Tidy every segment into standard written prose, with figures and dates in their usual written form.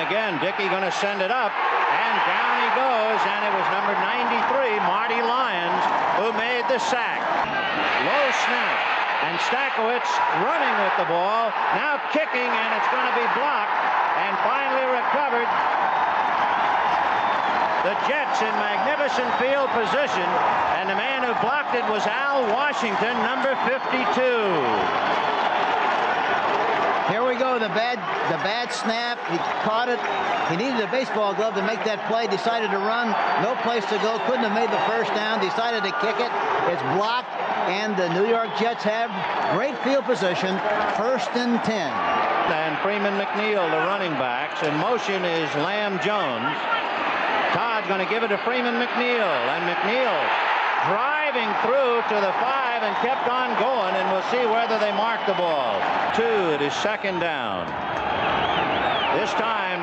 again. Dickey going to send it up, and down he goes, and it was number 93, Marty Lyons, who made the sack. Low snap, and Stakowicz running with the ball, now kicking, and it's going to be blocked, and finally recovered. The Jets in magnificent field position, and the man who blocked it was Al Washington, number 52. Here we go, the bad snap. He caught it. He needed a baseball glove to make that play. Decided to run. No place to go. Couldn't have made the first down. Decided to kick it. It's blocked, and the New York Jets have great field position. 1st and 10. And Freeman McNeil, the running backs. In motion is Lamb Jones. Todd's going to give it to Freeman McNeil, and McNeil driving through to the 5 and kept on going, and we'll see whether they mark the ball. 2, it is 2nd down. This time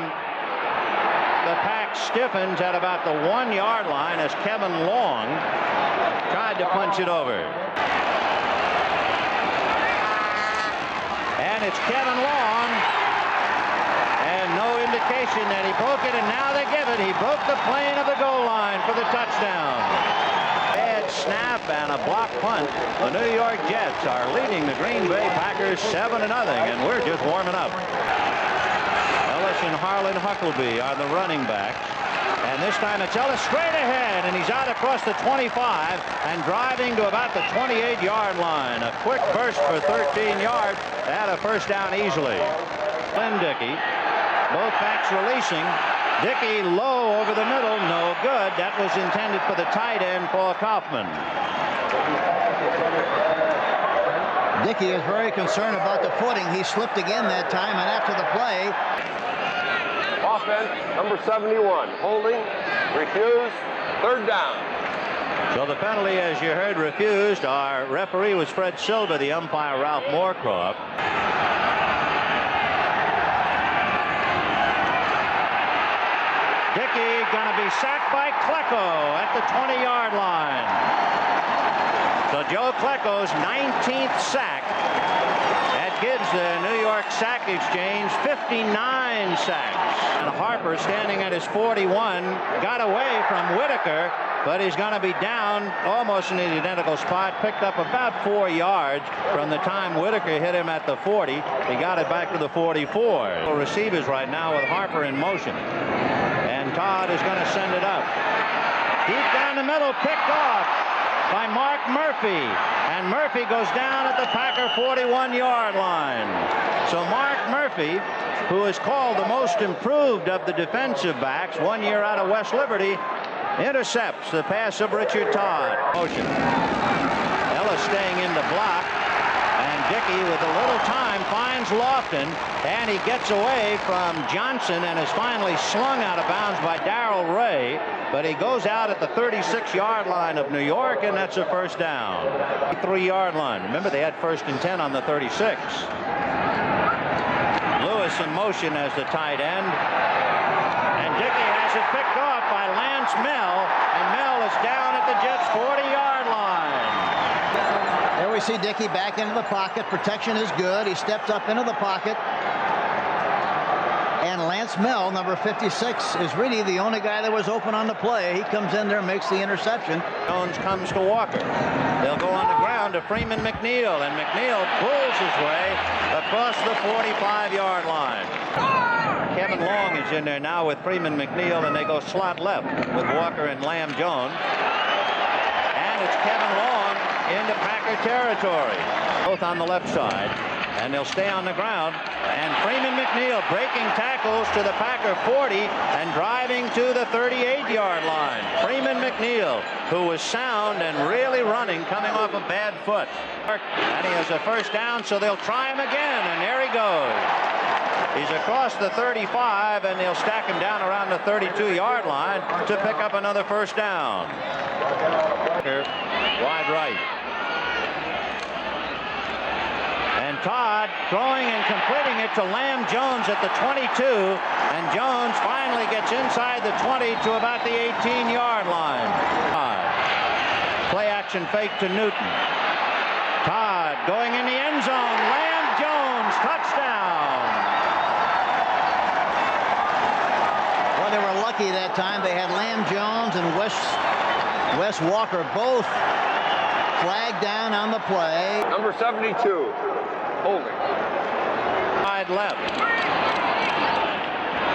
the pack stiffens at about the 1-yard line as Kevin Long tried to punch it over. And it's Kevin Long, and no indication that he broke it, and now they give it. He broke the plane of the goal line for the touchdown. Bad snap and a block punt. The New York Jets are leading the Green Bay Packers 7-0, and we're just warming up. Ellis and Harlan Huckleby are the running backs. And this time it's Ellis straight ahead, and he's out across the 25 and driving to about the 28-yard line. A quick burst for 13 yards and a first down easily. Glenn Dickey, both backs releasing. Dickey low over the middle, no good. That was intended for the tight end, Paul Kaufman. Dickey is very concerned about the footing. He slipped again that time, and after the play. Offense, number 71, holding, refused, 3rd down. So the penalty, as you heard, refused. Our referee was Fred Silva, the umpire Ralph Moorcroft. Dickey going to be sacked by Klecko at the 20-yard line. So Joe Klecko's 19th sack. That gives the New York Sack Exchange 59 sacks. And Harper, standing at his 41, got away from Whitaker, but he's going to be down almost in the identical spot. Picked up about 4 yards from the time Whitaker hit him at the 40. He got it back to the 44. Receivers right now with Harper in motion. And Todd is going to send it up. Deep down the middle, picked off by Mark Murphy. And Murphy goes down at the Packer 41-yard line. So Mark Murphy, who is called the most improved of the defensive backs 1 year out of West Liberty, intercepts the pass of Richard Todd. Motion. Ellis staying in the block. And Dickey, with a little time, finds Lofton, and he gets away from Johnson and is finally slung out of bounds by Darrell Ray, but he goes out at the 36-yard line of New York, and that's a first down. 3-yard line. Remember, they had 1st and 10 on the 36. Lewis in motion as the tight end, and Dickey has it picked off by Lance Mell, and Mell is down at the Jets' 40-yard line. There we see Dickey back into the pocket. Protection is good. He steps up into the pocket. And Lance Mell, number 56, is really the only guy that was open on the play. He comes in there and makes the interception. Jones comes to Walker. They'll go on the ground to Freeman McNeil, and McNeil pulls his way across the 45-yard line. Kevin Long is in there now with Freeman McNeil, and they go slot left with Walker and Lamb Jones. And it's Kevin Long into Packer territory, both on the left side, and they'll stay on the ground. And Freeman McNeil breaking tackles to the Packer 40 and driving to the 38-yard line. Freeman McNeil, who was sound and really running, coming off a bad foot. And he has a first down, so they'll try him again, and there he goes. He's across the 35, and they'll stack him down around the 32-yard line to pick up another first down. Wide right. And Todd throwing and completing it to Lamb Jones at the 22, and Jones finally gets inside the 20 to about the 18-yard line. Play action fake to Newton. Todd going in the end zone. Lamb Jones, touchdown. lucky that time. They had Lamb Jones and Wes Walker both flagged down on the play. Number 72, holding. Wide left.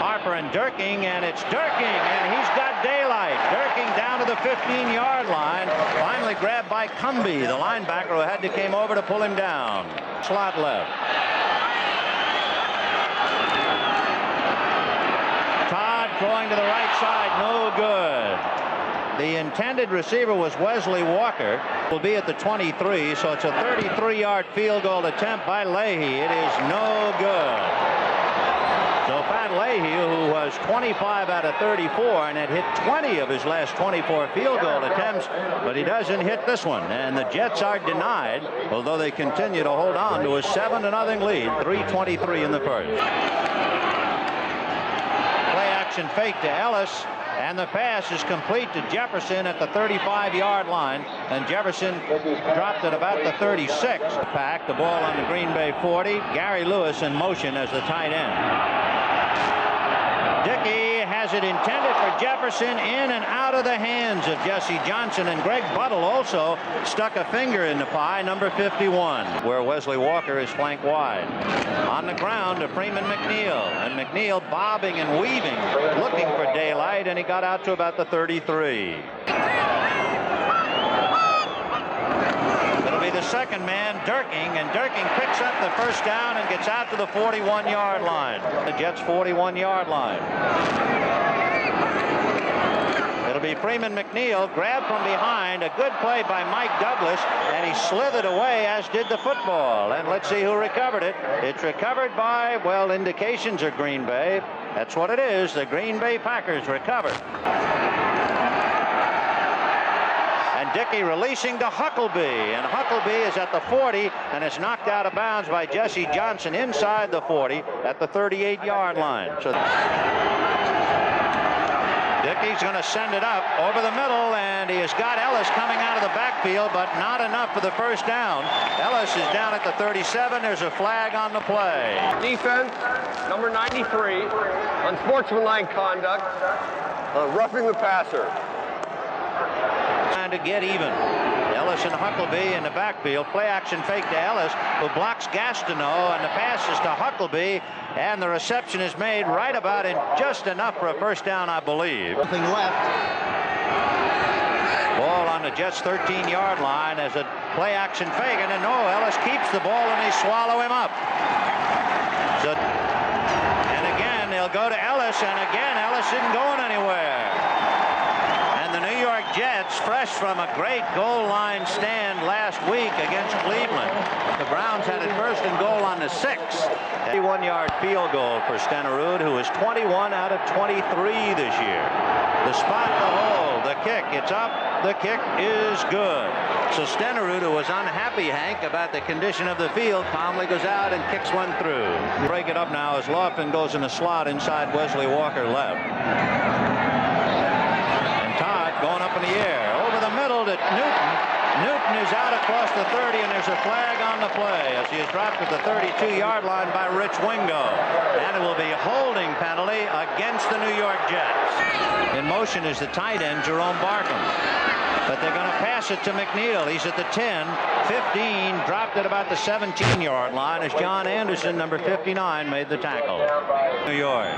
Harper and Durking, and it's Durking, and he's got daylight. Durking down to the 15-yard line. Finally grabbed by Cumbie, the linebacker who came over to pull him down. Slot left. Todd throwing to the right side, no good. The intended receiver was Wesley Walker. Will be at the 23, so it's a 33-yard field goal attempt by Leahy. It is no good. So Pat Leahy, who was 25 out of 34 and had hit 20 of his last 24 field goal attempts, but he doesn't hit this one. And the Jets are denied, although they continue to hold on to a 7-0 lead, 3:23 in the first. Play action fake to Ellis. And the pass is complete to Jefferson at the 35-yard line. And Jefferson dropped at about the 36. Pack the ball on the Green Bay 40. Gary Lewis in motion as the tight end. Dickey has it intended for Jefferson, in and out of the hands of Jesse Johnson. And Greg Buttle also stuck a finger in the pie, number 51, where Wesley Walker is flanked wide. On the ground to Freeman McNeil. And McNeil bobbing and weaving, looking for daylight, and he got out to about the 33. It'll be the second man, Durking, and Durking picks up the first down and gets out to the 41-yard line. The Jets' 41-yard line. It'll be Freeman McNeil, grabbed from behind, a good play by Mike Douglas, and he slithered away, as did the football. And let's see who recovered it. It's recovered by, well, indications are Green Bay. That's what it is. The Green Bay Packers recovered. And Dickey releasing to Huckleby, and Huckleby is at the 40 and is knocked out of bounds by Jesse Johnson inside the 40 at the 38-yard line. So Dickey's going to send it up over the middle, and he has got Ellis coming out of the backfield, but not enough for the first down. Ellis is down at the 37. There's a flag on the play. Defense, number 93, unsportsmanlike conduct, roughing the passer. Trying to get even. Ellis and Huckleby in the backfield. Play action fake to Ellis, who blocks Gastineau, and the pass is to Huckleby, and the reception is made right about in just enough for a first down, I believe. Nothing left. Ball on the Jets' 13-yard line as a play action fake, and then Ellis keeps the ball and they swallow him up. So, and again they'll go to Ellis, and again Ellis isn't going anywhere. The New York Jets, fresh from a great goal line stand last week against Cleveland. The Browns had it first and goal on the 6. 31-yard field goal for Stenerud, who is 21 out of 23 this year. The spot, the hole, the kick, it's up. The kick is good. So Stenerud, who was unhappy, Hank, about the condition of the field, calmly goes out and kicks one through. Break it up now as Laughlin goes in the slot inside Wesley Walker left. Todd going up in the air. Over the middle to Newton. Newton is out across the 30, and there's a flag on the play as he is dropped at the 32-yard line by Rich Wingo. And it will be a holding penalty against the New York Jets. In motion is the tight end, Jerome Barkham. But they're going to pass it to McNeil. He's at the 10, 15, dropped at about the 17-yard line as John Anderson, number 59, made the tackle. New York.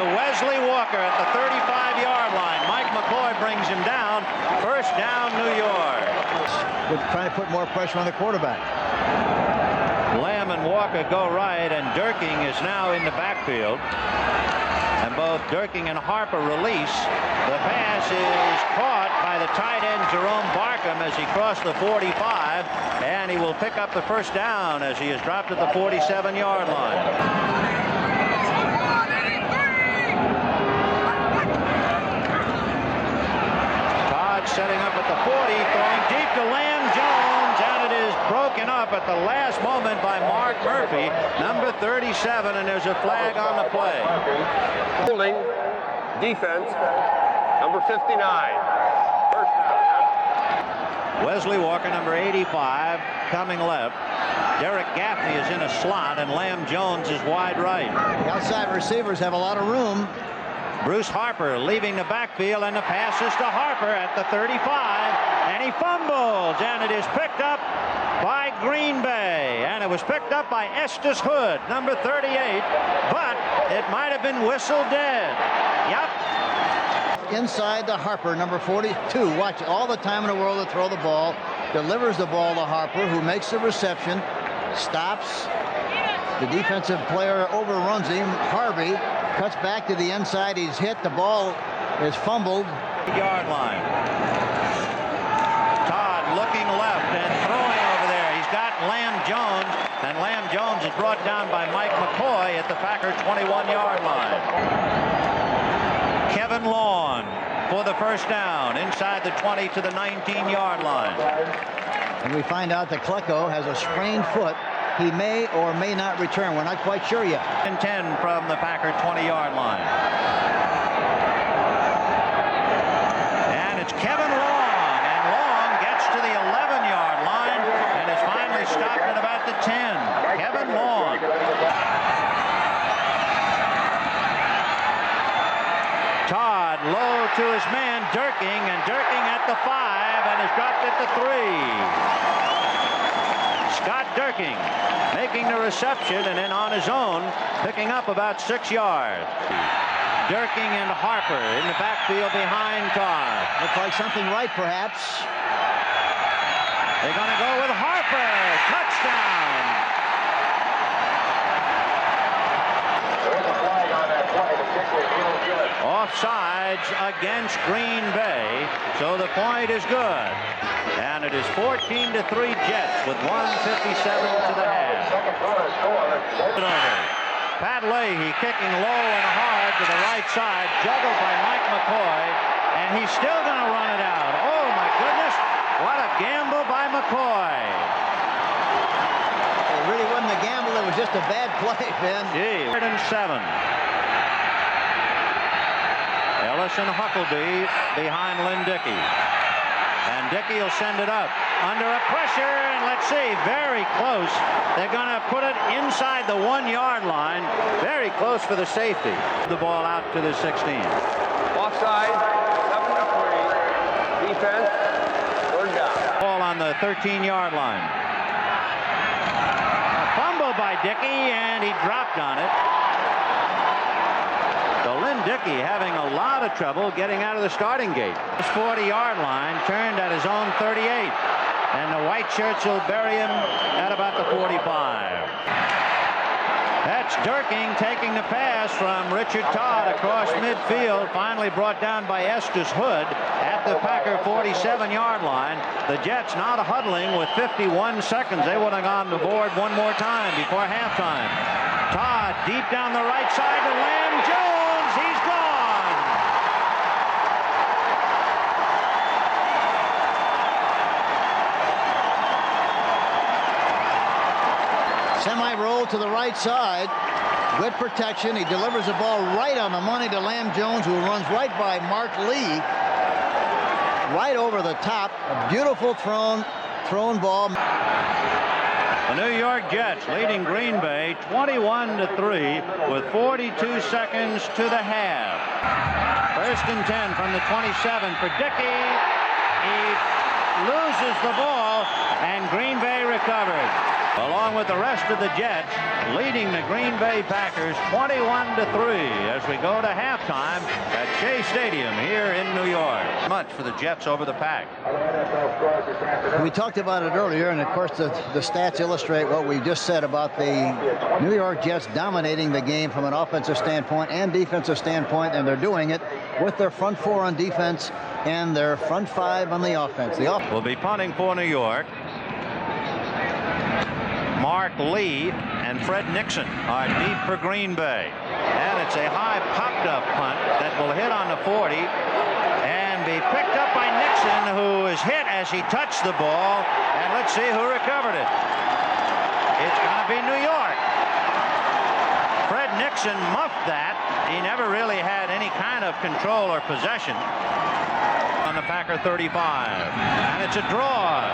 Wesley Walker at the 35-yard line. Mike McCoy brings him down. First down, New York. We're trying to put more pressure on the quarterback. Lamb and Walker go right, and Durking is now in the backfield. And both Durking and Harper release. The pass is caught by the tight end, Jerome Barkham, as he crossed the 45, and he will pick up the first down as he is dropped at the 47-yard line. Setting up at the 40, throwing deep to Lamb Jones, and it is broken up at the last moment by Mark Murphy, number 37, and there's a flag on the play. Holding, defense, number 59. First down. Wesley Walker, number 85, coming left. Derek Gaffney is in a slot, and Lam Jones is wide right. The outside receivers have a lot of room. Bruce Harper leaving the backfield, and the pass is to Harper at the 35, and he fumbles, and it is picked up by Green Bay, and it was picked up by Estes Hood, number 38, but it might have been whistled dead. Yep. Inside to Harper, number 42. Watch all the time in the world to throw the ball. Delivers the ball to Harper, who makes the reception. Stops. The defensive player overruns him. Harvey cuts back to the inside. He's hit. The ball is fumbled. Yard line. Todd looking left and throwing over there. He's got Lam Jones, and Lam Jones is brought down by Mike McCoy at the Packer 21-yard line. Kevin Long for the first down inside the 20 to the 19-yard line. And we find out that Klecko has a sprained foot. He may or may not return. We're not quite sure yet. And 10 from the Packer 20-yard line. And it's Kevin Long, and Long gets to the 11-yard line and is finally stopped at about the 10. Kevin Long. Todd low to his man Durking, and Durking at the 5, and is dropped at the 3. Scott Durking making the reception, and then on his own picking up about 6 yards. Durking and Harper in the backfield behind Todd. Looks like something right, perhaps. They're going to go with Harper. Touchdown. Offsides against Green Bay, so the point is good. And it is 14-3 Jets with 1:57 to the half. Pat Leahy kicking low and hard to the right side, juggled by Mike McCoy, and he's still going to run it out. Oh my goodness, what a gamble by McCoy. It really wasn't a gamble, it was just a bad play, Ben. Gee, 3rd and 7. Ellison Huckleby behind Lynn Dickey. And Dickey will send it up under a pressure, and let's see, very close. They're going to put it inside the 1-yard line. Very close for the safety. The ball out to the 16. Offside, 7-3. Defense, 3rd down. Ball on the 13-yard line. A fumble by Dickey, and he dropped on it. So Lynn Dickey having a lot of trouble getting out of the starting gate. His 40-yard line turned at his own 38. And the white shirts will bury him at about the 45. That's Durking taking the pass from Richard Todd across midfield. Finally brought down by Estes Hood at the Packer 47-yard line. The Jets not huddling with 51 seconds. They would have gone to board one more time before halftime. Todd deep down the right side to Lam Jones. He's gone. Semi-roll to the right side. Good protection. He delivers the ball right on the money to Lam Jones, who runs right by Mark Lee. Right over the top. A beautiful thrown ball. The New York Jets leading Green Bay 21-3 with 42 seconds to the half. 1st and 10 from the 27 for Dickey. He loses the ball, and Green Bay recovered. Along with the rest of the Jets, leading the Green Bay Packers 21-3 as we go to halftime at Shea Stadium here in New York. Much for the Jets over the Pack. We talked about it earlier, and of course the stats illustrate what we just said about the New York Jets dominating the game from an offensive standpoint and defensive standpoint, and they're doing it with their front 4 on defense and their front 5 on the offense. Will be punting for New York. Mark Lee and Fred Nixon are deep for Green Bay. And it's a high popped-up punt that will hit on the 40 and be picked up by Nixon, who is hit as he touched the ball. And let's see who recovered it. It's going to be New York. Fred Nixon muffed that. He never really had any kind of control or possession. on the Packer 35. And it's a draw.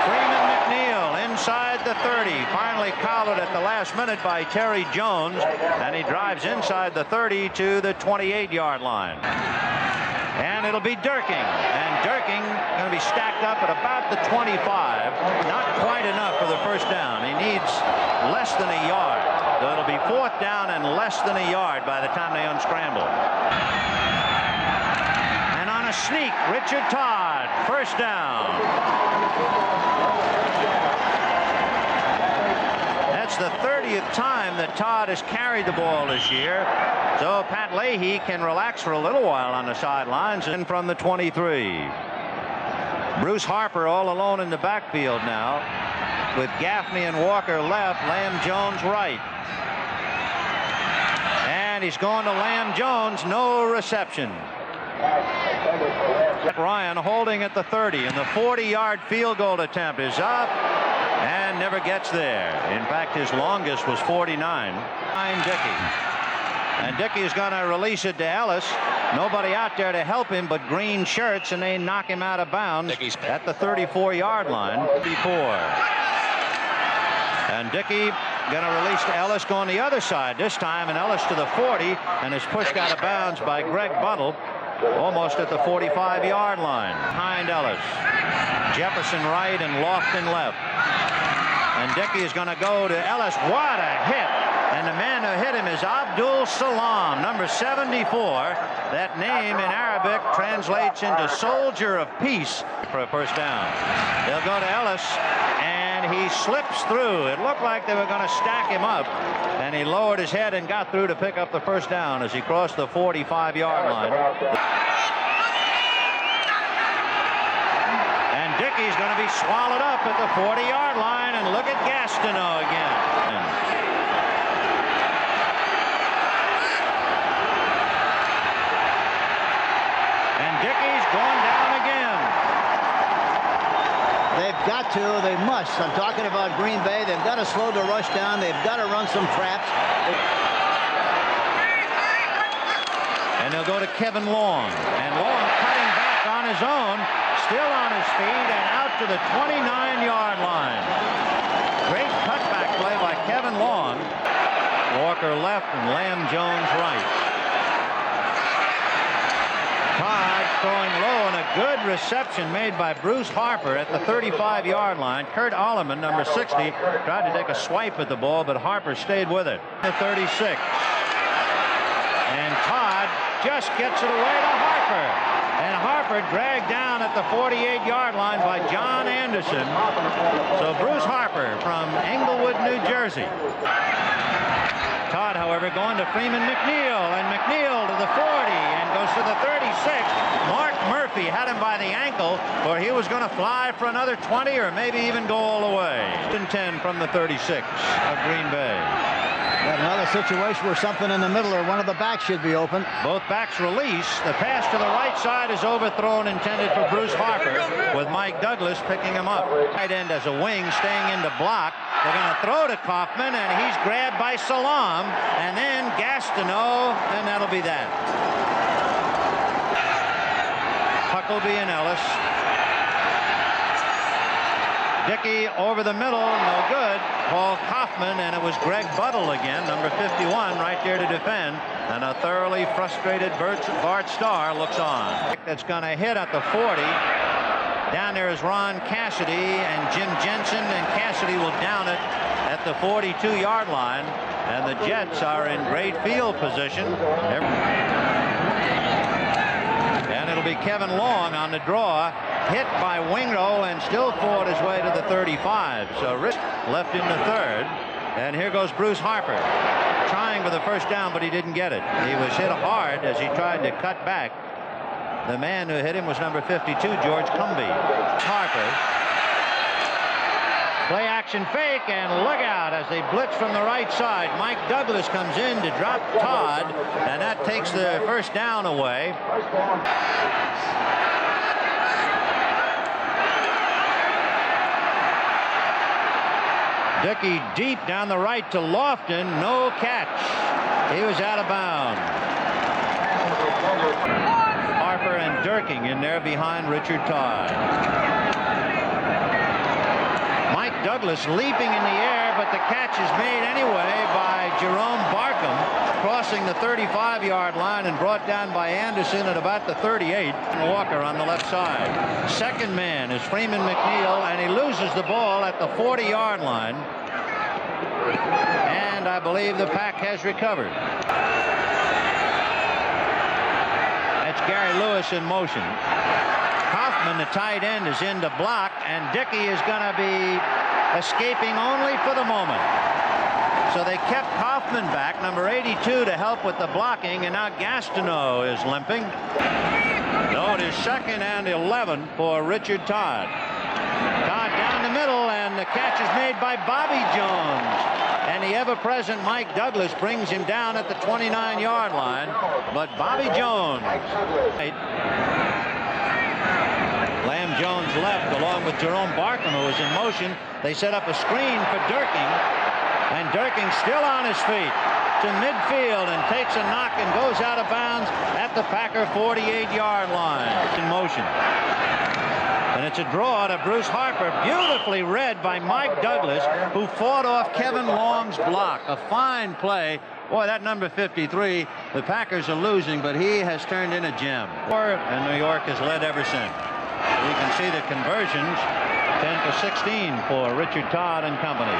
Freeman McNeil inside the 30. Finally collared at the last minute by Terry Jones. And he drives inside the 30 to the 28-yard line. And it'll be Durking. And Durking going to be stacked up at about the 25. Not quite enough for the first down. He needs less than a yard. So it'll be fourth down and less than a yard by the time they unscramble. And on a sneak, Richard Todd, first down. That's the 30th time that Todd has carried the ball this year. So Pat Leahy can relax for a little while on the sidelines. And from the 23. Bruce Harper all alone in the backfield now, with Gaffney and Walker left, Lamb Jones right. And he's going to Lamb Jones, no reception. Ryan holding at the 30, and the 40-yard field goal attempt is up and never gets there. In fact, his longest was 49. Dickey. And Dickey is going to release it to Ellis. Nobody out there to help him but green shirts, and they knock him out of bounds at the 34-yard line. 34. And Dickey going to release to Ellis going the other side this time, and Ellis to the 40, and is pushed out of bounds by Greg Buttle almost at the 45-yard line. Behind Ellis. Jefferson right and Lofton left. And Dickey is going to go to Ellis. What a hit! And the man who hit him is Abdul Salam, number 74. That name in Arabic translates into soldier of peace for a first down. They'll go to Ellis, and he slips through. It looked like they were going to stack him up, and he lowered his head and got through to pick up the first down as he crossed the 45-yard line. And Dickey's going to be swallowed up at the 40-yard line, and look at Gastineau again. Dickey's going down again. They've got to, they must. I'm talking about Green Bay. They've got to slow the rush down. They've got to run some traps. And they'll go to Kevin Long. And Long cutting back on his own, still on his feet, and out to the 29-yard line. Great cutback play by Kevin Long. Walker left and Lamb Jones right. Todd throwing low, and a good reception made by Bruce Harper at the 35-yard line. Kurt Alleman, number 60, tried to take a swipe at the ball, but Harper stayed with it. The 36. And Todd just gets it away to Harper. And Harper dragged down at the 48-yard line by John Anderson. So Bruce Harper from Englewood, New Jersey. Todd, however, going to Freeman McNeil, and McNeil to the 40 and goes to the 36. Mark Murphy had him by the ankle, or he was going to fly for another 20 or maybe even go all the way. 10 from the 36 of Green Bay. Got another situation where something in the middle or one of the backs should be open. Both backs release. The pass to the right side is overthrown, intended for Bruce Harper, with Mike Douglas picking him up. Tight end as a wing, staying in to block. They're going to throw to Kaufman, and he's grabbed by Salam, and then Gastineau, and that'll be that. Huckleby and Ellis. Dickey over the middle, no good. Paul Kaufman, and it was Greg Buttle again, number 51, right there to defend. And a thoroughly frustrated Bart Starr looks on. That's going to hit at the 40. Down there is Ron Cassidy and Jim Jensen, and Cassidy will down it at the 42-yard line. And the Jets are in great field position. And it'll be Kevin Long on the draw, hit by Wingo, and still fought his way to the 35. So Risk left in the third. And here goes Bruce Harper, trying for the first down, but he didn't get it. He was hit hard as he tried to cut back. The man who hit him was number 52, George Cumby. Harper. Play action fake, and look out as they blitz from the right side. Mike Douglas comes in to drop Todd, and that takes the first down away. Dickey deep down the right to Lofton, no catch. He was out of bounds. Harper Harper and Durking in there behind Richard Todd. Mike Douglas leaping in the air, but the catch is made anyway by Jerome Barkham, crossing the 35-yard line and brought down by Anderson at about the 38. Walker on the left side. Second man is Freeman McNeil, and he loses the ball at the 40-yard line. And I believe the Pack has recovered. That's Gary Lewis in motion. Kaufman, the tight end, is in to block, and Dickey is going to be escaping only for the moment. So they kept Kaufman back, number 82, to help with the blocking, and now Gastineau is limping. No, it is 2nd and 11 for Richard Todd. Todd down the middle, and the catch is made by Bobby Jones. And the ever-present Mike Douglas brings him down at the 29-yard line. But Bobby Jones. Lamb Jones left along with Jerome Barkham, who was in motion. They set up a screen for Durking. And Durking still on his feet to midfield and takes a knock and goes out of bounds at the Packer 48-yard line. In motion. And it's a draw to Bruce Harper, beautifully read by Mike Douglas, who fought off Kevin Long's block. A fine play. Boy, that number 53, the Packers are losing, but he has turned in a gem. And New York has led ever since. We can see the conversions, 10 for 16 for Richard Todd and company.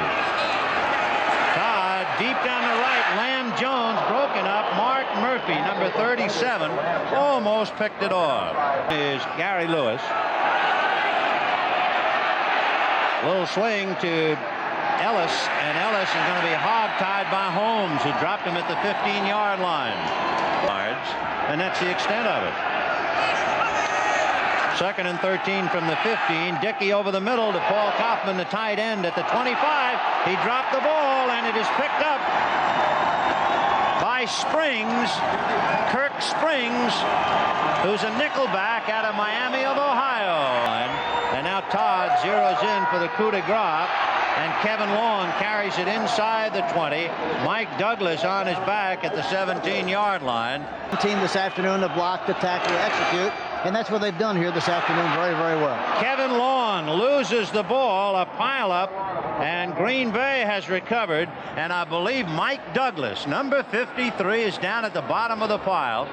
Todd deep down the right, Lamb Jones broken up. Mark Murphy, number 37, almost picked it off. Is Gary Lewis. Little swing to Ellis, and Ellis is going to be hog-tied by Holmes, who dropped him at the 15-yard line. And that's the extent of it. 2nd and 13 from the 15. Dickey over the middle to Paul Kaufman, the tight end, at the 25. He dropped the ball, and it is picked up by Springs, Kirk Springs, who's a nickelback out of Miami of Ohio. And now Todd zeroes in for the coup de grace, and Kevin Long carries it inside the 20. Mike Douglas on his back at the 17-yard line. Team this afternoon to block, to tackle, to execute, and that's what they've done here this afternoon very, very well. Kevin Long loses the ball, a pileup, and Green Bay has recovered, and I believe Mike Douglas, number 53, is down at the bottom of the pile.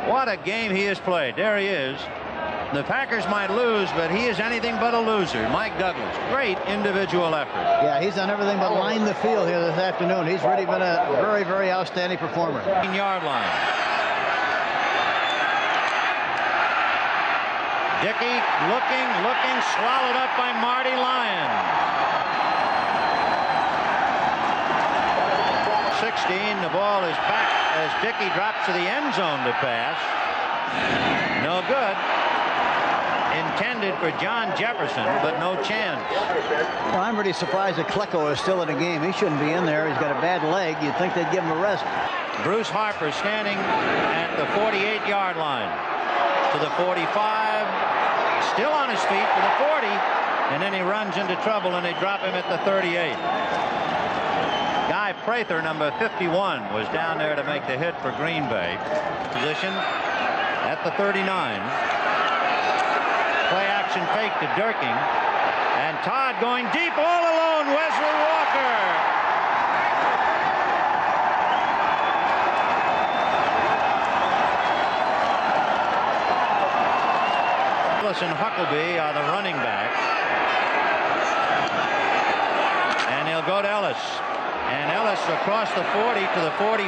What a game he has played. There he is. The Packers might lose, but he is anything but a loser. Mike Douglas, great individual effort. Yeah, he's done everything but line the field here this afternoon. He's really been a very, very outstanding performer. 15-yard line. Dickey looking, swallowed up by Marty Lyon. 16, the ball is back as Dickey drops to the end zone to pass. No good. Intended for John Jefferson, but no chance. Well, I'm pretty surprised that Klecko is still in the game. He shouldn't be in there. He's got a bad leg. You'd think they'd give him a rest. Bruce Harper standing at the 48-yard line. To the 45. Still on his feet to the 40. And then he runs into trouble, and they drop him at the 38. Guy Prather, number 51, was down there to make the hit for Green Bay. Position at the 39. Play action fake to Durking, and Todd going deep all alone. Wesley Walker. Ellis and Huckabee are the running backs, and he'll go to Ellis, and Ellis across the 40 to the 45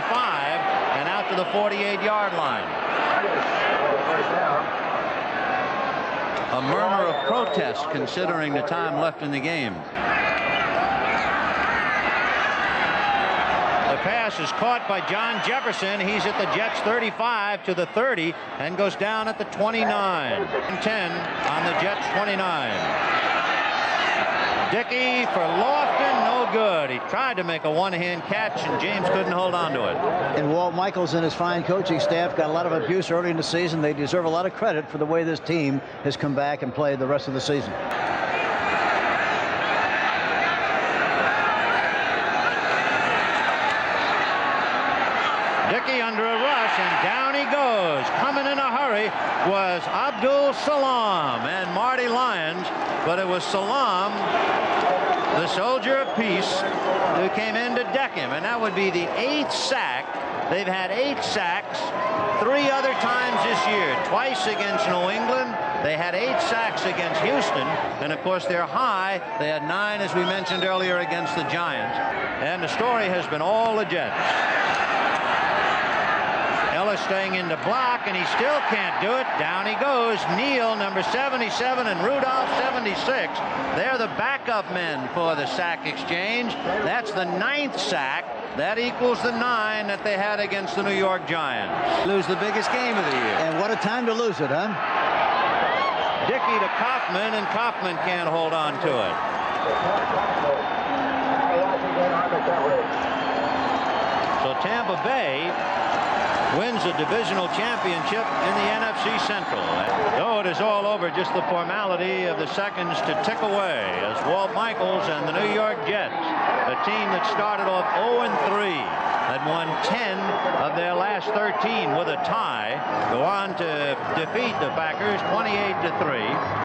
and out to the 48-yard line. A murmur of protest considering the time left in the game. The pass is caught by John Jefferson. He's at the Jets 35 to the 30 and goes down at the 29. 10 on the Jets 29. Dickey for Lofton, no good. He tried to make a one-hand catch, and James couldn't hold on to it. And Walt Michaels and his fine coaching staff got a lot of abuse early in the season. They deserve a lot of credit for the way this team has come back and played the rest of the season. Dickey under a rush, and down he goes. Coming in a hurry was but it was Salam, the soldier of peace, who came in to deck him, and that would be the 8th sack. They've had 8 sacks 3 other times this year, twice against New England. They had 8 sacks against Houston, and of course they're high. They had 9, as we mentioned earlier, against the Giants. And the story has been all the Jets. Ellis staying in the block, and he still can't do it. Down he goes. Neal, number 77, and Rudolph, 76. They're the backup men for the sack exchange. That's the 9th sack. That equals the 9 that they had against the New York Giants. Lose the biggest game of the year. And what a time to lose it, huh? Dickey to Kaufman, and Kaufman can't hold on to it. So Tampa Bay wins a divisional championship in the NFC Central. Though it is all over, just the formality of the seconds to tick away as Walt Michaels and the New York Jets, a team that started off 0-3, had won 10 of their last 13 with a tie, go on to defeat the Packers 28-3.